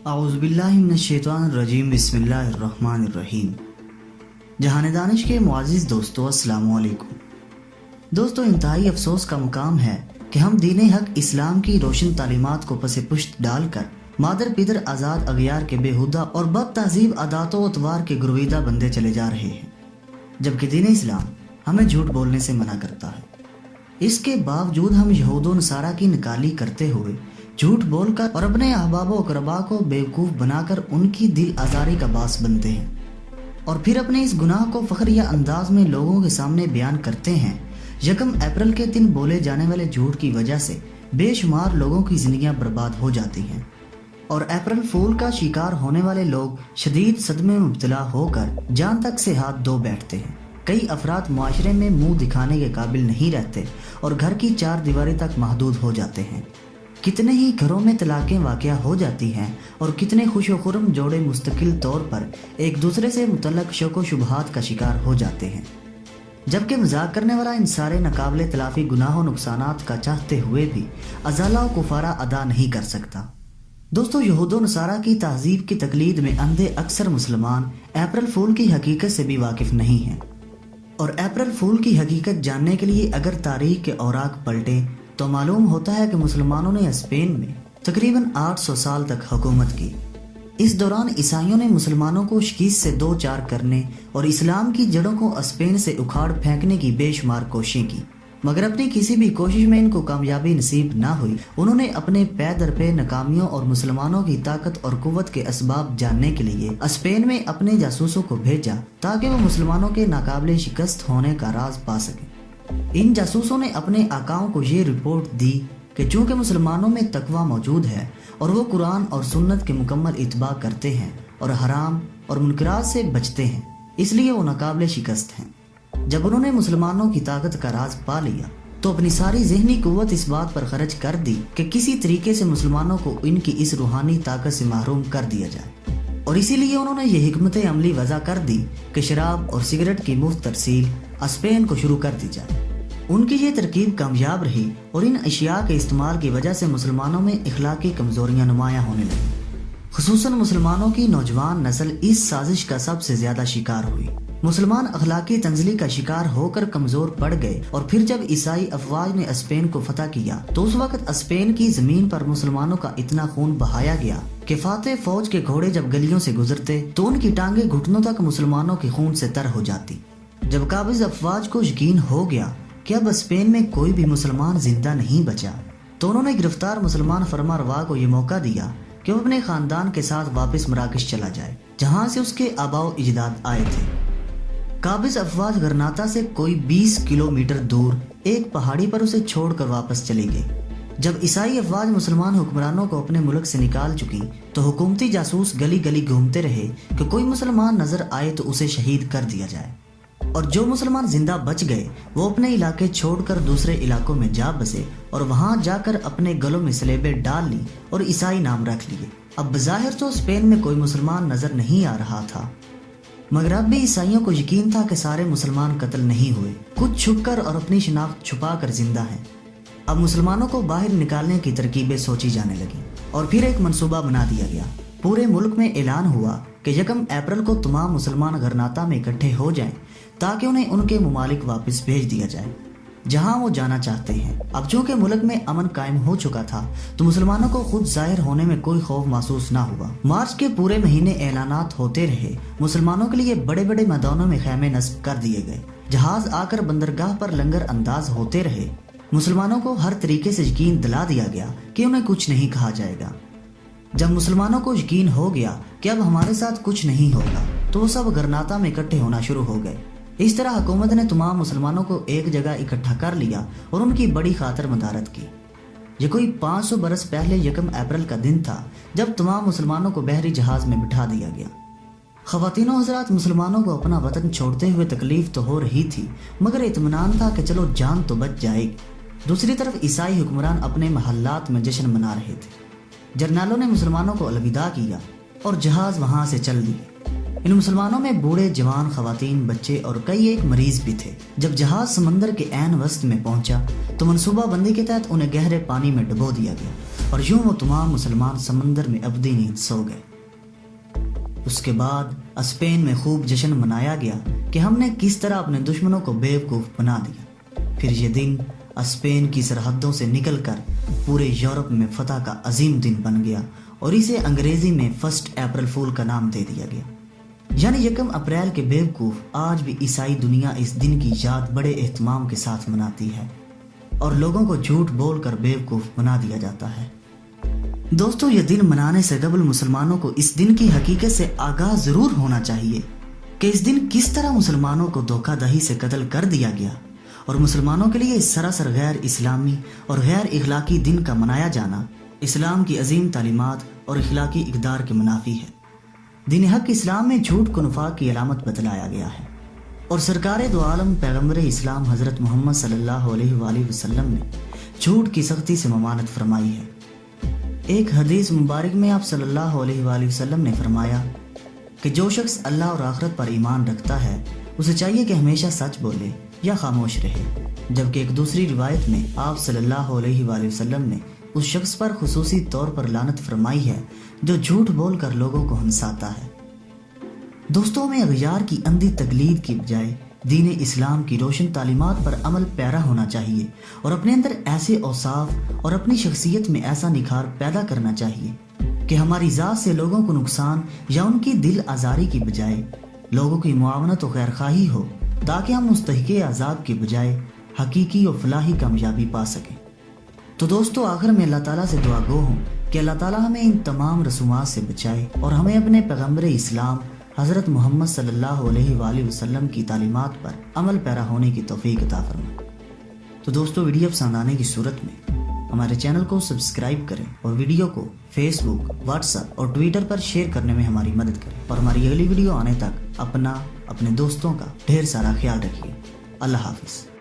اعوذ باللہ من الشیطان الرجیم بسم اللہ الرحمن الرحیم۔ جہان دانش کے معزز دوستو السلام علیکم۔ دوستو، انتہائی افسوس کا مقام ہے کہ ہم دین حق اسلام کی روشن تعلیمات کو پس پشت ڈال کر مادر پیدر آزاد اغیار کے بےہودہ اور بد تہذیب عادات و اطوار کے گرویدہ بندے چلے جا رہے ہیں، جبکہ دین اسلام ہمیں جھوٹ بولنے سے منع کرتا ہے۔ اس کے باوجود ہم یہود و نصارہ کی نکالی کرتے ہوئے جھوٹ بول کر اور اپنے احباب و اقربا کو بیوقوف بنا کر ان کی دل آزاری کا باعث بنتے ہیں، اور پھر اپنے اس گناہ کو فخریہ انداز میں لوگوں کے سامنے بیان کرتے ہیں۔ 1 اپریل کے دن بولے جانے والے جھوٹ کی وجہ سے بے شمار لوگوں کی زندگیاں برباد ہو جاتی ہیں، اور اپریل فول کا شکار ہونے والے لوگ شدید صدمے میں مبتلا ہو کر جان تک سے ہاتھ دھو بیٹھتے ہیں۔ کئی افراد معاشرے میں منہ دکھانے کے قابل نہیں رہتے اور گھر کی 4 دیواری تک محدود ہو جاتے ہیں۔ کتنے ہی گھروں میں طلاقیں واقع ہو جاتی ہیں، اور کتنے خوش و خرم جوڑے مستقل طور پر ایک دوسرے سے متعلق شک و شبہات کا شکار ہو جاتے ہیں، جبکہ مذاق کرنے والا ان سارے ناقابل تلافی گناہ و نقصانات کا چاہتے ہوئے بھی ازالہ و کفارہ ادا نہیں کر سکتا۔ دوستو، یہود و نصارہ کی تہذیب کی تقلید میں اندھے اکثر مسلمان اپریل فول کی حقیقت سے بھی واقف نہیں ہیں، اور اپریل فول کی حقیقت جاننے کے لیے اگر تاریخ کے اوراق پلٹیں تو معلوم ہوتا ہے کہ مسلمانوں نے اسپین میں تقریباً 800 سال تک حکومت کی۔ اس دوران عیسائیوں نے مسلمانوں کو شکست سے دو چار کرنے اور اسلام کی جڑوں کو اسپین سے اکھاڑ پھینکنے کی بے شمار کوششیں کی، مگر اپنی کسی بھی کوشش میں ان کو کامیابی نصیب نہ ہوئی۔ انہوں نے اپنے پے در پے ناکامیوں اور مسلمانوں کی طاقت اور قوت کے اسباب جاننے کے لیے اسپین میں اپنے جاسوسوں کو بھیجا تاکہ وہ مسلمانوں کے ناقابل شکست ہونے کا راز پا سکیں۔ ان جاسوسوں نے اپنے آقاؤں کو یہ رپورٹ دی کہ چونکہ مسلمانوں میں تقوی موجود ہے اور وہ قرآن اور سنت کے مکمل اتباع کرتے ہیں اور حرام اور منکرات سے بچتے ہیں، اس لیے وہ ناقابل شکست ہیں۔ جب انہوں نے مسلمانوں کی طاقت کا راز پا لیا تو اپنی ساری ذہنی قوت اس بات پر خرچ کر دی کہ کسی طریقے سے مسلمانوں کو ان کی اس روحانی طاقت سے محروم کر دیا جائے، اور اسی لیے انہوں نے یہ حکمت عملی وضع کر دی کہ شراب اور سگریٹ کی مفت ترسیل اسپین کو شروع کر دی جائے۔ ان کی یہ ترکیب کامیاب رہی، اور ان اشیاء کے استعمال کی وجہ سے مسلمانوں میں اخلاقی کمزوریاں نمایاں ہونے لگیں۔ خصوصاً مسلمانوں کی نوجوان نسل اس سازش کا سب سے زیادہ شکار ہوئی۔ مسلمان اخلاقی تنزلی کا شکار ہو کر کمزور پڑ گئے، اور پھر جب عیسائی افواج نے اسپین کو فتح کیا تو اس وقت اسپین کی زمین پر مسلمانوں کا اتنا خون بہایا گیا کہ فاتح فوج کے گھوڑے جب گلیوں سے گزرتے تو ان کی ٹانگیں گھٹنوں تک مسلمانوں کے خون سے تر ہو جاتی۔ جب قابض افواج کو یقین ہو گیا کہ اب اسپین میں کوئی بھی مسلمان زندہ نہیں بچا تو انہوں نے گرفتار مسلمان فرما روا کو یہ موقع دیا کہ وہ اپنے خاندان کے ساتھ واپس مراکش چلا جائے، جہاں سے اس کے آباء و اجداد آئے تھے۔ قابض افواج غرناطہ سے کوئی 20 کلومیٹر دور ایک پہاڑی پر اسے چھوڑ کر واپس چلی گئی۔ جب عیسائی افواج مسلمان حکمرانوں کو اپنے ملک سے نکال چکی تو حکومتی جاسوس گلی گلی گھومتے رہے کہ کوئی مسلمان نظر آئے تو اسے شہید کر دیا جائے، اور جو مسلمان زندہ بچ گئے وہ اپنے علاقے چھوڑ کر دوسرے علاقوں میں جا بسے، اور وہاں جا کر اپنے گلوں میں سلیبیں ڈال لی اور عیسائی نام رکھ لیے۔ اب بظاہر تو اسپین میں کوئی مسلمان نظر نہیں آ رہا تھا، مگر اب بھی عیسائیوں کو یقین تھا کہ سارے مسلمان قتل نہیں ہوئے، کچھ چھپ کر اور اپنی شناخت چھپا کر زندہ ہیں۔ اب مسلمانوں کو باہر نکالنے کی ترکیبیں سوچی جانے لگیں، اور پھر ایک منصوبہ بنا دیا گیا۔ پورے ملک میں اعلان ہوا کہ 1 اپریل کو تمام مسلمان غرناطہ میں اکٹھے ہو جائیں تاکہ انہیں ان کے ممالک واپس بھیج دیا جائے جہاں وہ جانا چاہتے ہیں۔ اب چونکہ ملک میں امن قائم ہو چکا تھا تو مسلمانوں کو خود ظاہر ہونے میں کوئی خوف محسوس نہ ہوا۔ مارچ کے پورے مہینے اعلانات ہوتے رہے، مسلمانوں کے لیے بڑے بڑے میدانوں میں خیمے نصب کر دیے گئے، جہاز آ کر بندرگاہ پر لنگر انداز ہوتے رہے۔ مسلمانوں کو ہر طریقے سے یقین دلا دیا گیا کہ انہیں کچھ نہیں کہا جائے گا۔ جب مسلمانوں کو یقین ہو گیا کہ اب ہمارے ساتھ کچھ نہیں ہوگا تو وہ سب غرناطہ میں اکٹھے ہونا شروع ہو گئے۔ اس طرح حکومت نے تمام مسلمانوں کو ایک جگہ اکٹھا کر لیا اور ان کی بڑی خاطر مدارت کی۔ یہ کوئی 500 برس پہلے 1 اپریل کا دن تھا جب تمام مسلمانوں کو بحری جہاز میں بٹھا دیا گیا۔ خواتین و حضرات، مسلمانوں کو اپنا وطن چھوڑتے ہوئے تکلیف تو ہو رہی تھی، مگر اطمینان تھا کہ چلو جان تو بچ جائے گی۔ دوسری طرف عیسائی حکمران اپنے محلات میں جشن منا رہے تھے۔ جرنیلوں نے مسلمانوں کو الوداع کیا اور جہاز وہاں سے چل دیے۔ ان مسلمانوں میں بوڑھے، جوان، خواتین، بچے اور کئی ایک مریض بھی تھے۔ جب جہاز سمندر کے عین وسط میں پہنچا تو منصوبہ بندی کے تحت انہیں گہرے پانی میں ڈبو دیا گیا۔ اور یوں وہ تمام مسلمان سمندر میں ابدی نیند سو گئے۔ اس کے بعد اسپین میں خوب جشن منایا گیا کہ ہم نے کس طرح اپنے دشمنوں کو بیوقوف بنا دیا۔ پھر یہ دن اسپین کی سرحدوں سے نکل کر پورے یورپ میں فتح کا عظیم دن بن گیا اور اسے انگریزی میں 1 اپریل فول کا نام دے دیا گیا۔ یعنی 1 اپریل کے بیوقوف آج بھی عیسائی دنیا اس دن کی یاد بڑے اہتمام کے ساتھ مناتی ہے اور لوگوں کو جھوٹ بول کر بیوقوف بنا دیا جاتا ہے۔ دوستو، یہ دن منانے سے قبل مسلمانوں کو اس دن کی حقیقت سے آگاہ ضرور ہونا چاہیے کہ اس دن کس طرح مسلمانوں کو دھوکہ دہی سے قتل کر دیا گیا اور مسلمانوں کے لیے اس سراسر غیر اسلامی اور غیر اخلاقی دن کا منایا جانا اسلام کی عظیم تعلیمات اور اخلاقی اقدار کے منافی ہے۔ دین حق اسلام میں جھوٹ کو نفاق کی علامت بتلایا گیا ہے اور سرکار دو عالم پیغمبر اسلام حضرت محمد صلی اللہ علیہ وآلہ وسلم نے جھوٹ کی سختی سے ممانعت فرمائی ہے۔ ایک حدیث مبارک میں آپ صلی اللہ علیہ وآلہ وسلم نے فرمایا کہ جو شخص اللہ اور آخرت پر ایمان رکھتا ہے اسے چاہیے کہ ہمیشہ سچ بولے یا خاموش رہے، جبکہ ایک دوسری روایت میں آپ صلی اللہ علیہ وآلہ وسلم نے اس شخص پر خصوصی طور پر لعنت فرمائی ہے جو جھوٹ بول کر لوگوں کو ہنساتا ہے۔ دوستوں، میں اغیار کی اندھی تقلید کی بجائے دین اسلام کی روشن تعلیمات پر عمل پیرا ہونا چاہیے اور اپنے اندر ایسے اوصاف اور اپنی شخصیت میں ایسا نکھار پیدا کرنا چاہیے کہ ہماری ذات سے لوگوں کو نقصان یا ان کی دل آزاری کی بجائے لوگوں کی معاونت و خیرخواہی ہو، تاکہ ہم مستحق عذاب کے بجائے حقیقی و فلاحی کامیابی پا سکیں۔ تو دوستو، آخر میں اللہ تعالیٰ سے دعا گو ہوں کہ اللہ تعالیٰ ہمیں ان تمام رسومات سے بچائے اور ہمیں اپنے پیغمبر اسلام حضرت محمد صلی اللہ علیہ وآلہ وسلم کی تعلیمات پر عمل پیرا ہونے کی توفیق عطا فرمائے۔ تو دوستو، ویڈیو پسند آنے کی صورت میں ہمارے چینل کو سبسکرائب کریں اور ویڈیو کو فیس بک، واٹس ایپ اور ٹویٹر پر شیئر کرنے میں ہماری مدد کریں اور ہماری اگلی ویڈیو آنے تک اپنے دوستوں کا ڈھیر سارا خیال رکھیے۔ اللہ حافظ۔